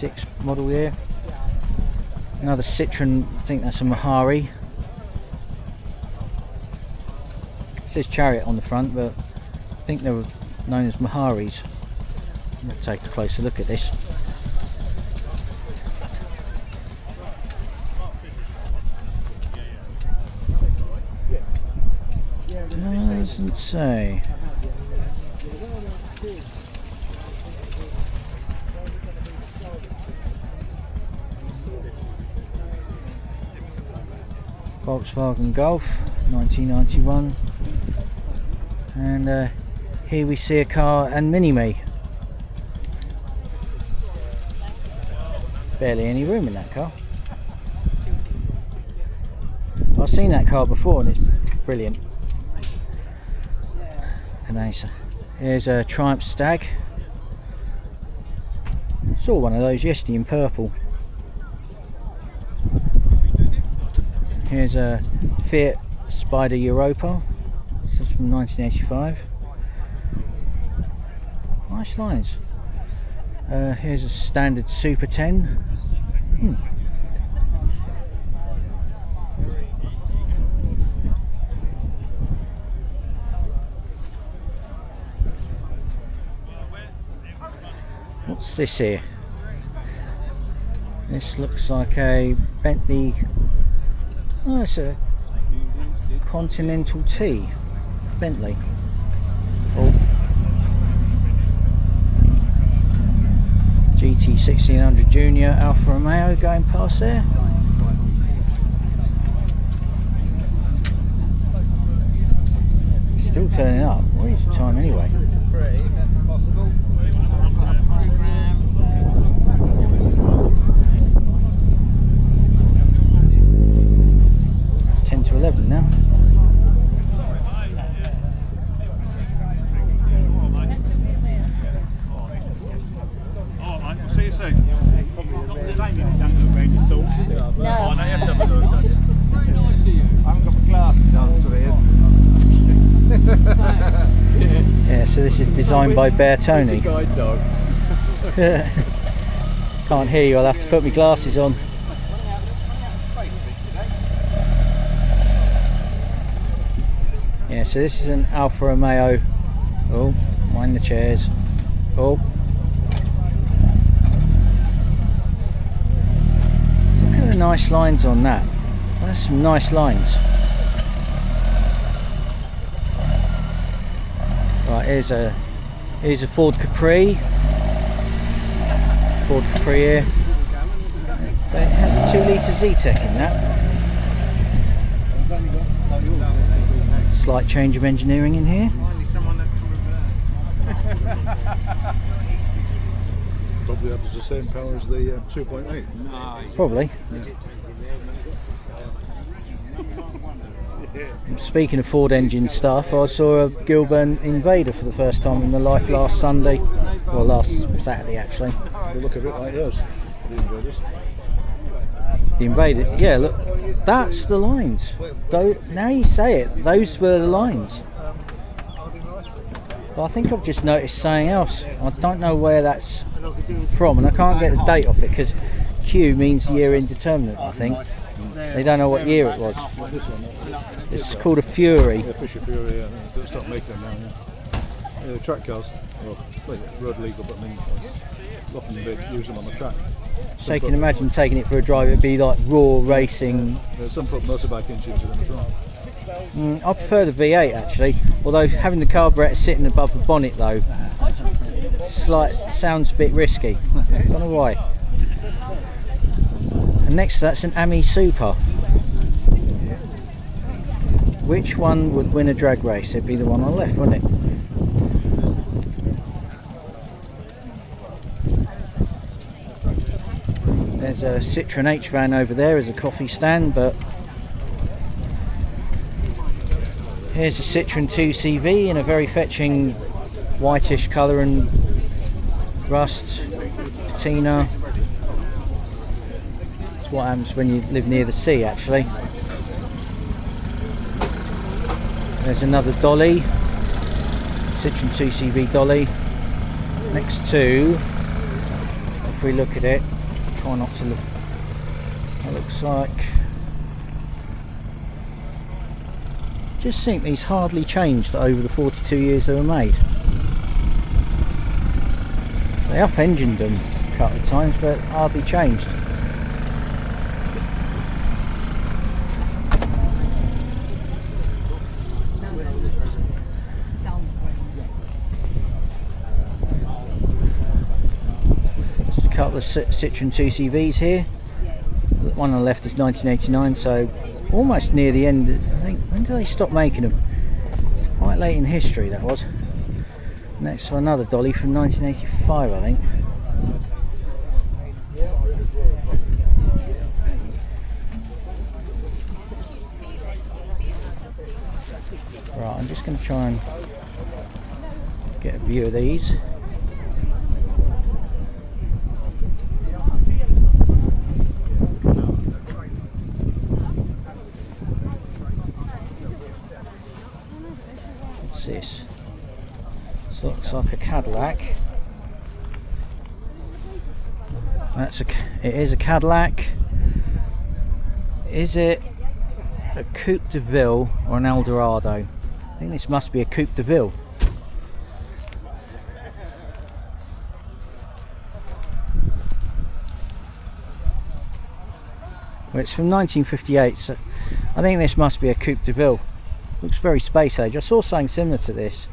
86 model here. Another Citroen, I think that's a Mahari. It says Chariot on the front, but I think they were known as Maharis. I'm going to take a closer look at this. Doesn't say. Volkswagen Golf 1991, and here we see a car and Mini-Me. Barely any room in that car. I've seen that car before and it's brilliant. Nice. Here's a Triumph Stag. Saw one of those yesterday in purple. Here's a Fiat Spider Europa. This is from 1985. Nice lines. Here's a standard Super 10. What's this here? This looks like a Bentley. Oh, it's a Continental T Bentley. Oh. GT 1600 Junior Alfa Romeo going past there. Still turning up. What is the time anyway? 10 to 11 now. See you soon. No. I haven't got my glasses on, so Yeah, so this is designed by Bertoni. Guide dog. Can't hear you, I'll have to put my glasses on. Yeah, so this is an Alfa Romeo. Oh, mind the chairs. Oh. Look at the nice lines on that. That's some nice lines. Right, here's a Ford Capri. Ford Capri here. They have a 2-litre Z-Tech in that. Slight change of engineering in here. Probably has the same power as the 2.8. Probably. Speaking of Ford engine stuff, I saw a Gilburn Invader for the first time in my life last Sunday. Well, last Saturday actually. They look a bit like yours, the Invaders. The Invader, yeah, look, that's the lines. Though, now you say it, those were the lines. But I think I've just noticed something else. I don't know where that's from, and I can't get the date off it because Q means year indeterminate, I think. They don't know what year it was. It's called a Fury. Yeah, Fisher Fury, yeah. They stopped making them now, yeah. Track cars, well, road legal, but I mean, often they use them on the track. So you can imagine taking it for a drive, it'd be like raw racing. Some put motorbike engines in them as well. I prefer the V8 actually, although having the carburettor sitting above the bonnet though, sounds a bit risky. I don't know why. And next to that's an Ami Super. Which one would win a drag race? It'd be the one on the left, wouldn't it? There's a Citroen H-Van over there as a coffee stand, but here's a Citroen 2CV in a very fetching whitish colour and rust patina. It's what happens when you live near the sea actually. There's another dolly, Citroen 2CV dolly, next to a if we look at it, try not to look, it looks like, just think these hardly changed over the 42 years they were made. They up-engined them a couple of times, but hardly changed. There's a couple of Citroen 2CVs here. The one on the left is 1989, so almost near the end. I think, when did they stop making them? Quite late in history that was. Next to another dolly from 1985, I think. Right, I'm just going to try and get a view of these. What's this? This looks like a Cadillac. It is a Cadillac. Is it a Coupe de Ville or an Eldorado? I think this must be a Coupe de Ville. Well, it's from 1958, so I think this must be a Coupe de Ville. Looks very space age. I saw something similar to this.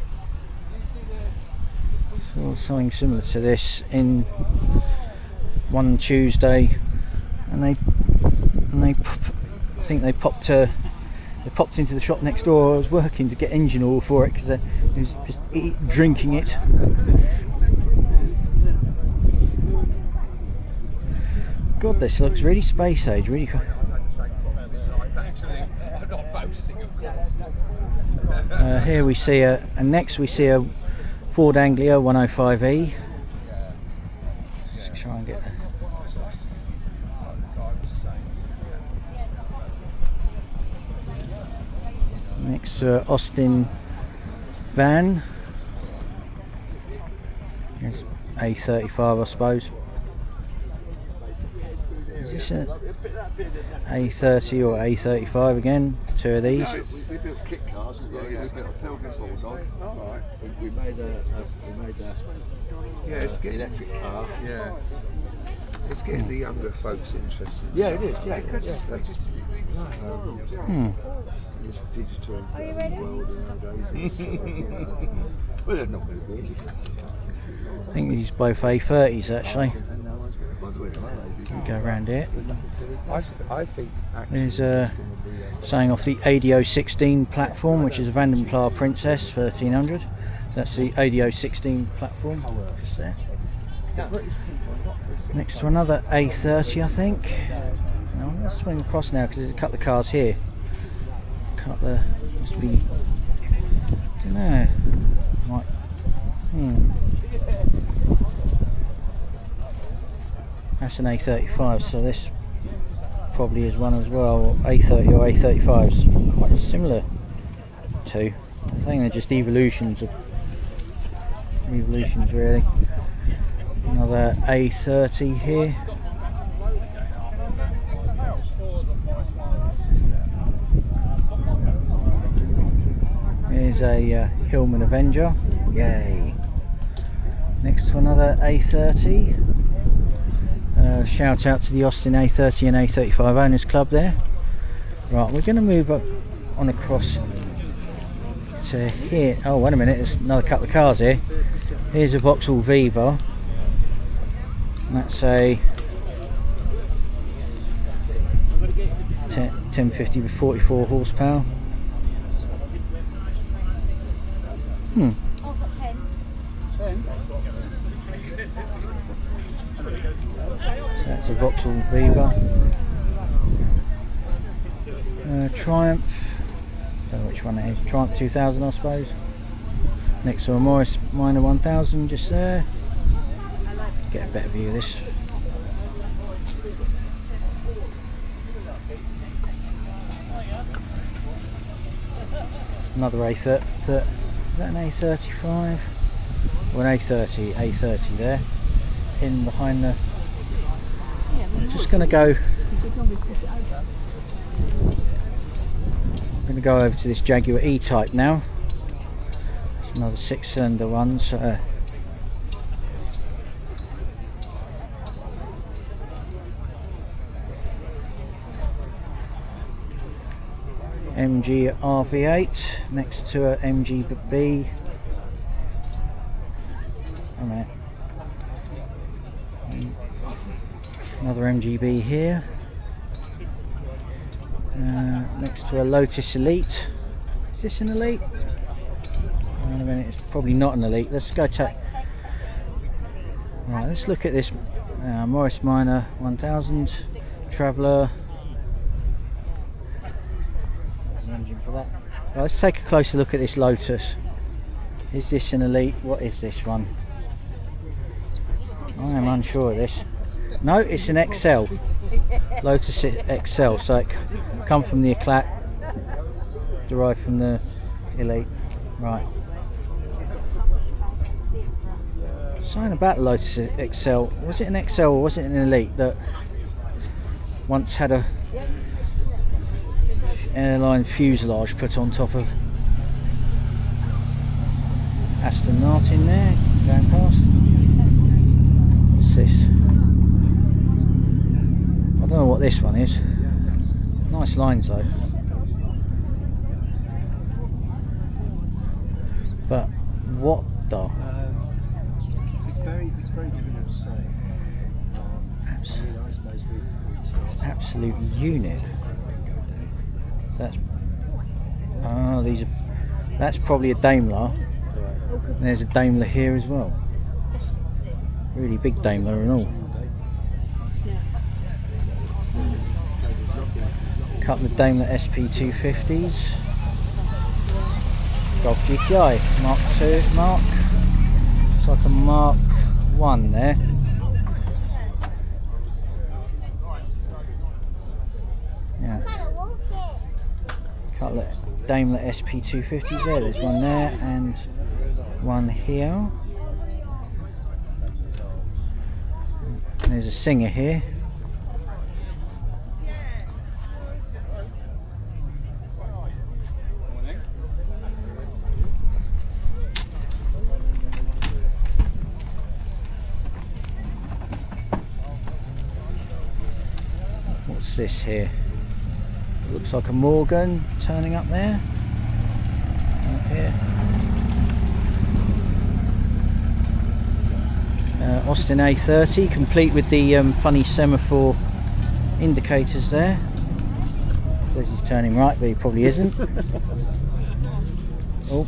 In one Tuesday, and I think they popped into the shop next door. I was working to get engine oil for it because he was just drinking it. God, this looks really space age, really cool. Here we see and next we see a Ford Anglia 105E. Just try and get next to Austin van. Here's A35, I suppose. Is this a A30 or A35 again? Two of these. No, we built kit cars. We built a Pilgrim Bulldog. Alright. We made a electric car. Yeah. It's getting the younger folks interested. Yeah, it is. Yeah, That's this digital world nowadays. Well, they're not going to be. I think these are both A30s actually. Go around here. I think There's saying off the ADO 16 platform, which is a Vanden Plas Princess 1300. That's the ADO 16 platform. Just there. Next to another A30, I think. Now, I'm going to swing across now because there's a couple of cars here. Must be. I don't know. Right. That's an A35, so this probably is one as well. A30 or A35s, quite similar to. I think they're just evolutions really. Another A30 here. Here's a Hillman Avenger. Yay! Next to another A30. Shout out to the Austin A30 and A35 Owners Club there. Right, we're going to move up on across to here. Oh, wait a minute, there's another couple of cars here. Here's a Vauxhall Viva. That's a 1050 with 44 horsepower. That's a Vauxhall Viva. Triumph. Don't know which one it is. Triumph 2000, I suppose. Next to a Morris Minor 1000, just there. Get a better view of this. Another A30. Is that an A35? Or an A30? A30 there. In behind the just going to go. I'm going to go over to this Jaguar E-Type now. It's another 6-cylinder one. So MG RV8 next to a MGB. Oh, another MGB here. Next to a Lotus Elite. Is this an Elite? Wait a minute, it's probably not an Elite. Let's go take. Right, let's look at this Morris Minor 1000 Traveller. There's the engine for that. Right, let's take a closer look at this Lotus. Is this an Elite? What is this one? I am unsure of this. No, it's an XL. Lotus XL. So it come from the Eclat, derived from the Elite. Right. Something about the Lotus XL. Was it an XL or was it an Elite that once had a airline fuselage put on top of Aston Martin there, going past? What's this? I don't know what this one is. Nice lines though. But what the? It's very difficult to say. I suppose we start. Absolute unit. That's these are. That's probably a Daimler. And there's a Daimler here as well. Really big Daimler and all. A couple of Daimler SP250s. Golf GTI Mark 2, Mark. It's like a Mark 1 there. Yeah. Couple of Daimler SP250s there. There's one there and one here. And there's a Singer here. What's this here? Looks like a Morgan turning up there. Up here. Austin A30, complete with the funny semaphore indicators there. Says he's turning right, but he probably isn't. Oh.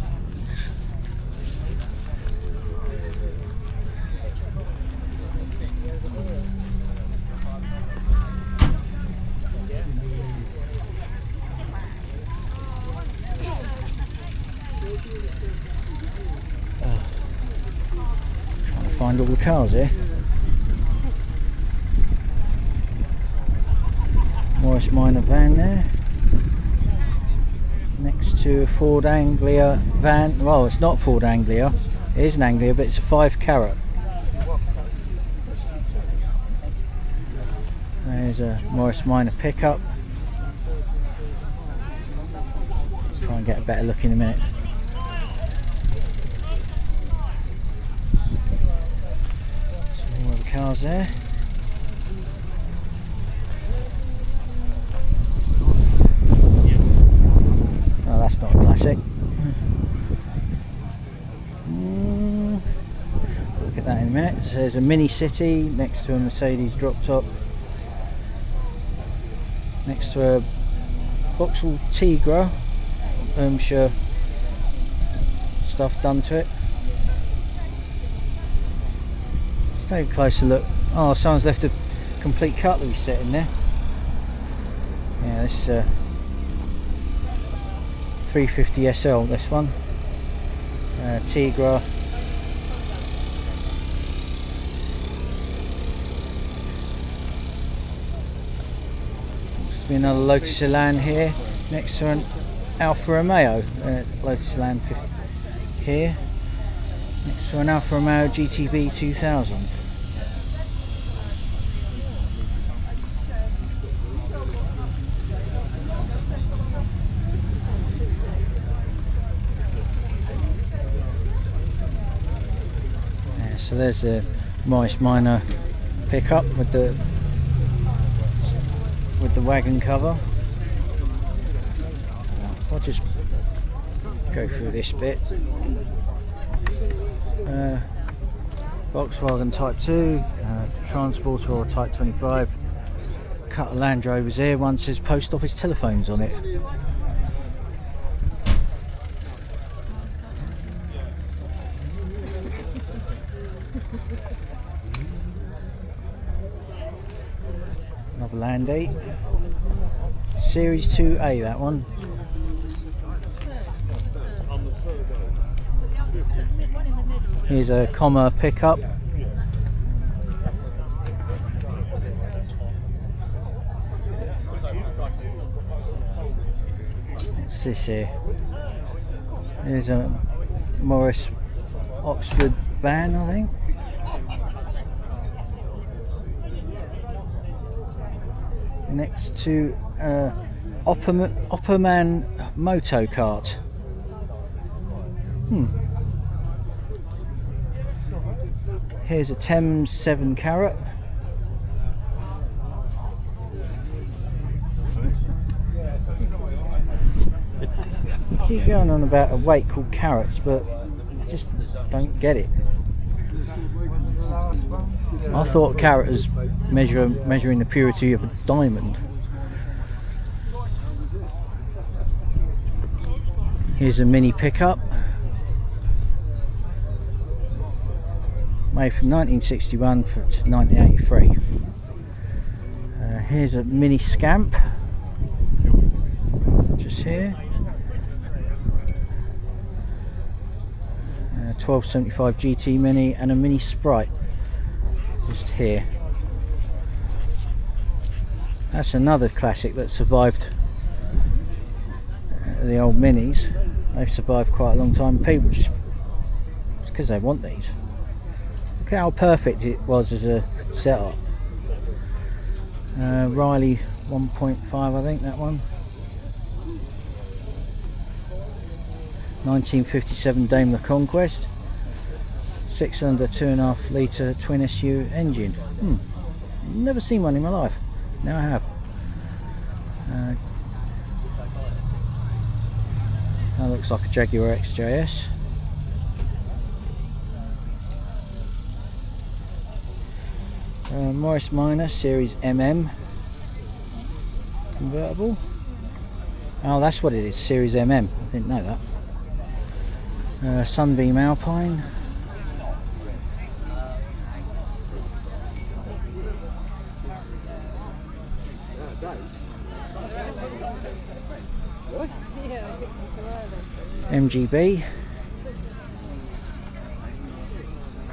Find all the cars here. Morris Minor van there. Next to a Ford Anglia van. Well, it's not Ford Anglia. It is an Anglia, but it's a 5 carat. There's a Morris Minor pickup. Let's try and get a better look in a minute. Cars there. Oh, that's not a classic. Look at that in a minute. So there's a Mini City next to a Mercedes drop top. Next to a Vauxhall Tigra, Ermshire stuff done to it. Take a closer look. Oh, someone's left a complete cutlery set in there. Yeah, this is a 350 SL, this one. Tigra. Looks to be another Lotus Elan here, next to an Alfa Romeo. Lotus Elan here, next to an Alfa Romeo GTB 2000. So there's the Morris Minor pickup with the wagon cover. I'll just go through this bit. Volkswagen Type 2, Transporter or Type 25. Couple of Land Rovers here. One says post office telephones on it. Another Land 8. Series 2A, that one. Here's a Comma pickup. What's this here? Here's a Morris Oxford van, I think. Next to Opperman Moto Kart. Here's a Thames 7 Carat. Keep going on about a weight called carats, but I just don't get it. I thought carat was measuring the purity of a diamond. Here's a mini pickup. Made from 1961 to 1983. Here's a mini Scamp. Just here. 1275 GT Mini and a mini Sprite. Just here. That's another classic that survived the old minis. They've survived quite a long time. People just, it's because they want these. Look how perfect it was as a setup. Riley 1.5, I think that one. 1957 Daimler Conquest. 6-cylinder 2.5 litre twin SU engine. Never seen one in my life. Now I have. That looks like a Jaguar XJS. Morris Minor Series MM convertible. Oh, that's what it is, Series MM. I didn't know that. Sunbeam Alpine. MGB.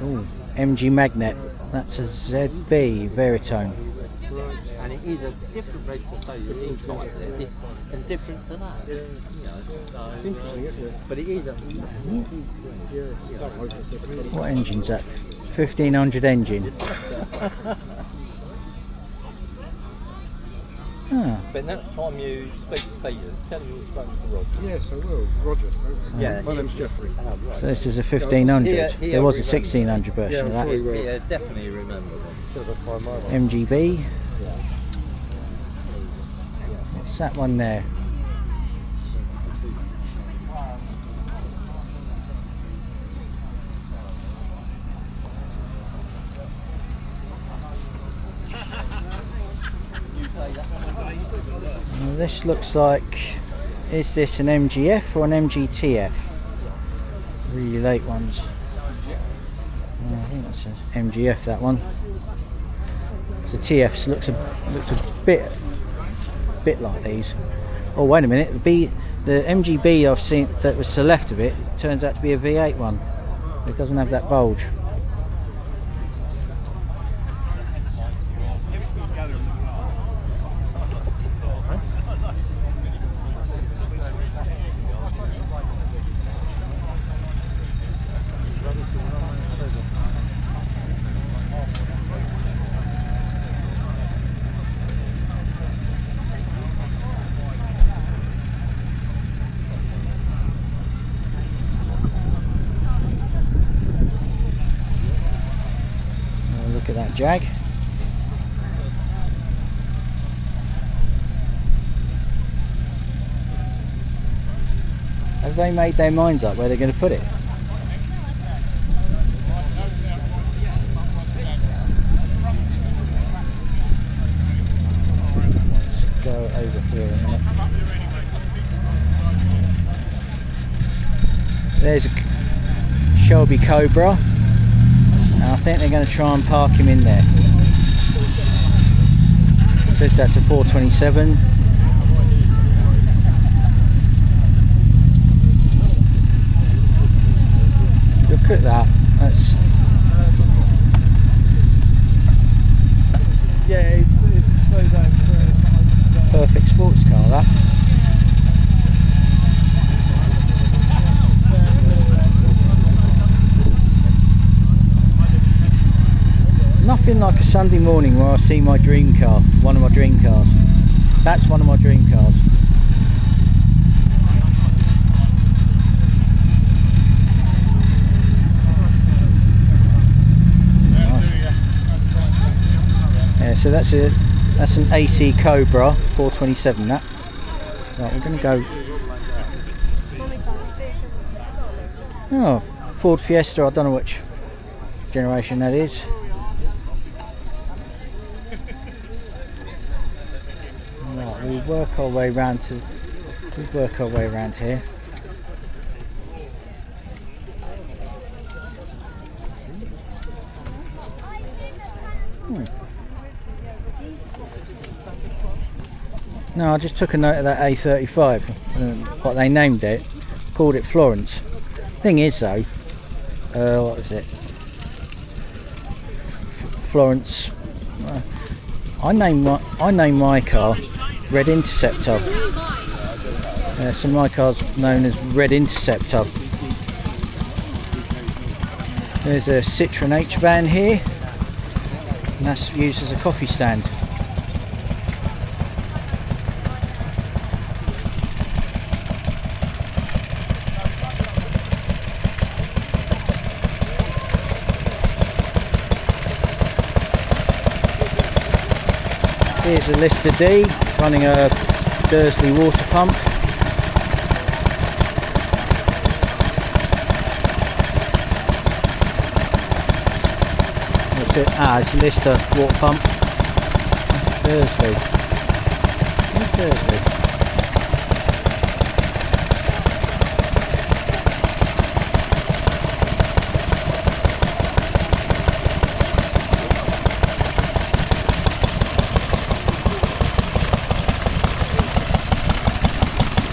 Oh, MG Magnet. That's a ZB Veritone. And it is a different race to say and different to that. You know, so, Interesting, isn't it? but it is a What engine's that? 1500 engine. But next time you speak to Peter, tell him you're spoken to Roger. Yes, I will. Roger. Yeah, My name's Jeffrey. So this is a 1500. There was a 1600 version of that. Yeah, definitely remember them. MGB. What's that one there? Well, this looks like, is this an MGF or an MGTF? Really late ones. I think that's an MGF, that one. The TFs looks a bit like these. Oh wait a minute, the MGB I've seen that was to the left of it turns out to be a V8 one. It doesn't have that bulge. Jag. Have they made their minds up where they're going to put it? Let's go over here a minute. There's a Shelby Cobra, and I think they're going to try and park him in there. It says that's a 427. Look at that. That's it's so that perfect sports car, that. Nothing like a Sunday morning where I see my dream car, one of my dream cars. That's one of my dream cars. Yeah, so that's an AC Cobra 427. That. Right, we're going to go. Oh, Ford Fiesta. I don't know which generation that is. Right, we'll work our way round to. We'll work our way around here. No, I just took a note of that A35, what they named it, called it Florence. Thing is though, what is it? Florence. I named my car Red Interceptor. So my car's known as Red Interceptor. There's a Citroen H-Van here, and that's used as a coffee stand. Here's a Lister D running a Dursley water pump. What's it? It's a Lister water pump. Dursley. Where's Dursley?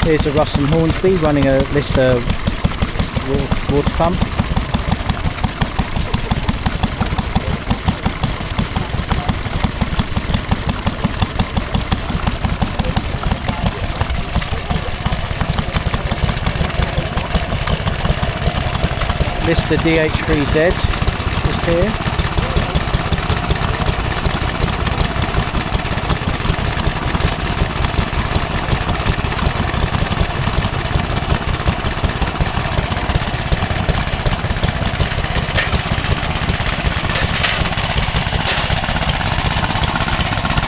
Here's a Russell Hornsby running a Lister water pump. Lister DH3Z just here.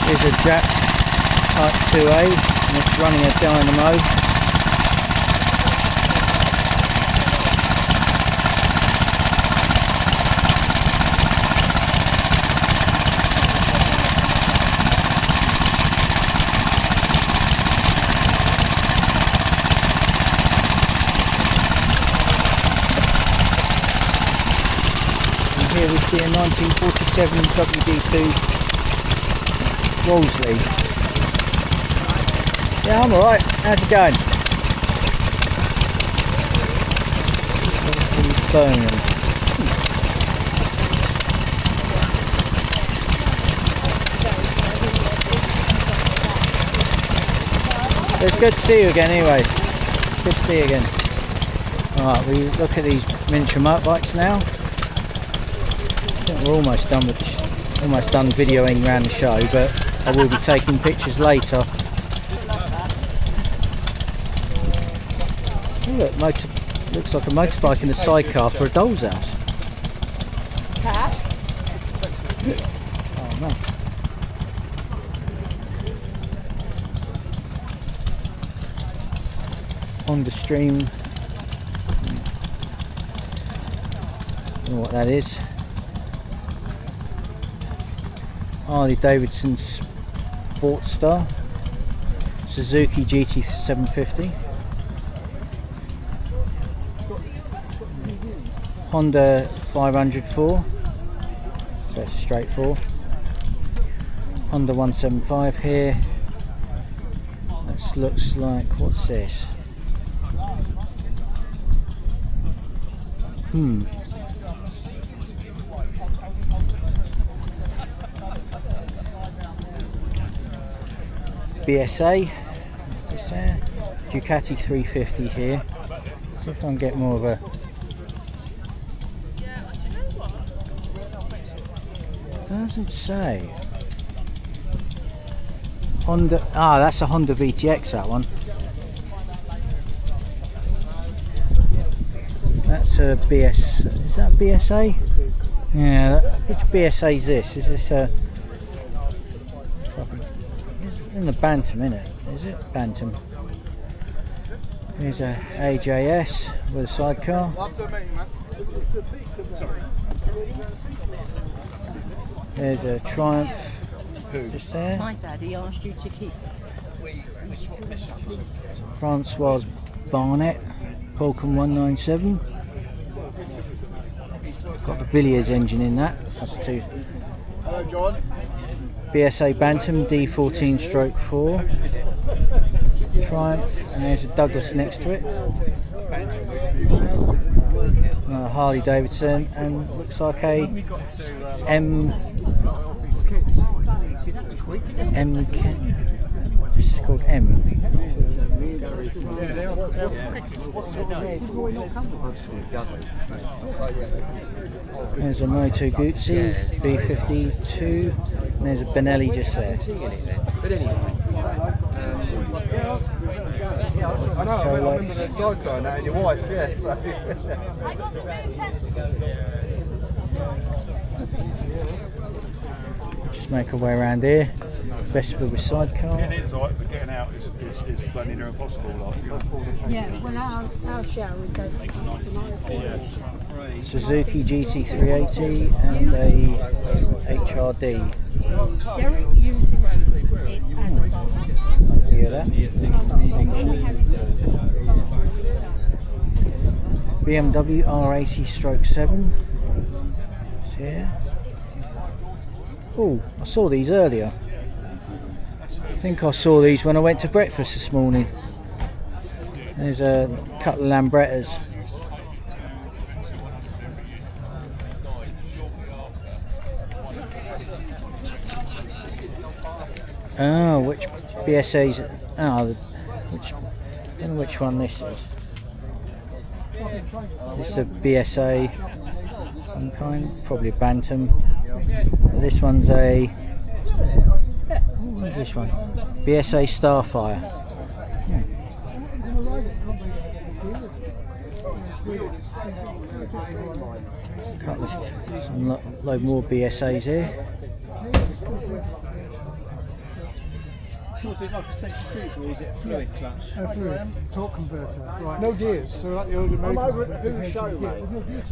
Here's a Jack Type 2A, and it's running a dynamo. And here we see a 1947 WD2 Wolseley. Yeah, I'm alright. How's it going? It's good to see you again anyway. Good to see you again. Alright, we look at these miniature motorbikes now. I think we're almost done videoing around the show, but I will be taking pictures later. Oh, look, looks like a motorbike in a sidecar for a doll's house. No. Honda Stream. Don't know what that is. Harley Davidson Sportstar. Suzuki GT750. Honda 504. So it's a straight 4. Honda 175 here. This looks like, what's this? BSA. What's there? Ducati 350 here. See if I can get more of a. Doesn't say. Honda. Ah, that's a Honda VTX. That one. That's a BS. Is that BSA? Yeah. Which BSA is this? Is this a? It's in the Bantam, isn't it? Is it Bantam? Here's a AJS with a sidecar. There's a Triumph just there. My daddy asked you to keep. Francois Barnett, Polcom 197. Got the Villiers engine in that. That's two. Hello, John. BSA Bantam D14/4. Triumph, and there's a Douglas next to it. Harley Davidson, and looks like a this is called M. There's a Moto Guzzi B52, and there's a Benelli just there. I know, I remember the sidecar now and your wife, yeah. So. Just make our way around here. Vestibule with sidecar. Getting in is alright, but getting out is bloody near impossible. Like, Yeah, well, our shower is open. Suzuki GT380 and a HRD. Derek uses it as a car. You hear that? BMW R80/7. It's here. Oh, I saw these earlier. I think I saw these when I went to breakfast this morning. There's a couple of Lambrettas. Oh, which BSA's? Oh, which? I don't know which one this is. This is a BSA, some kind, probably a Bantam. This one's a. What's this one? BSA Starfire. Some load more BSAs here. So is it like a centrifuge or is it a fluid clutch? A fluid torque converter. Right. No gears, so like the old American. I'm over at Hooe show, mate. With no gears.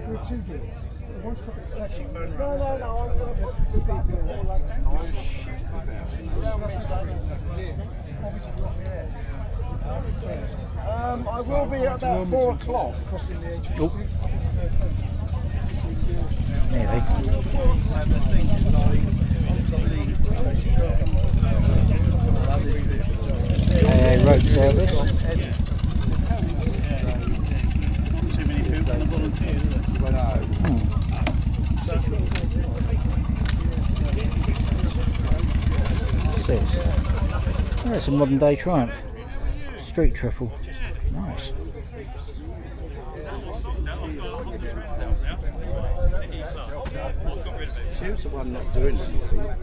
With 2 gears. One's for protection. No, I'm going to I will be at about 4 o'clock. Oh. Nearly. Road service. too many people and volunteers. Oh, that's a modern day Triumph. Street triple. Nice. She was the one not doing anything.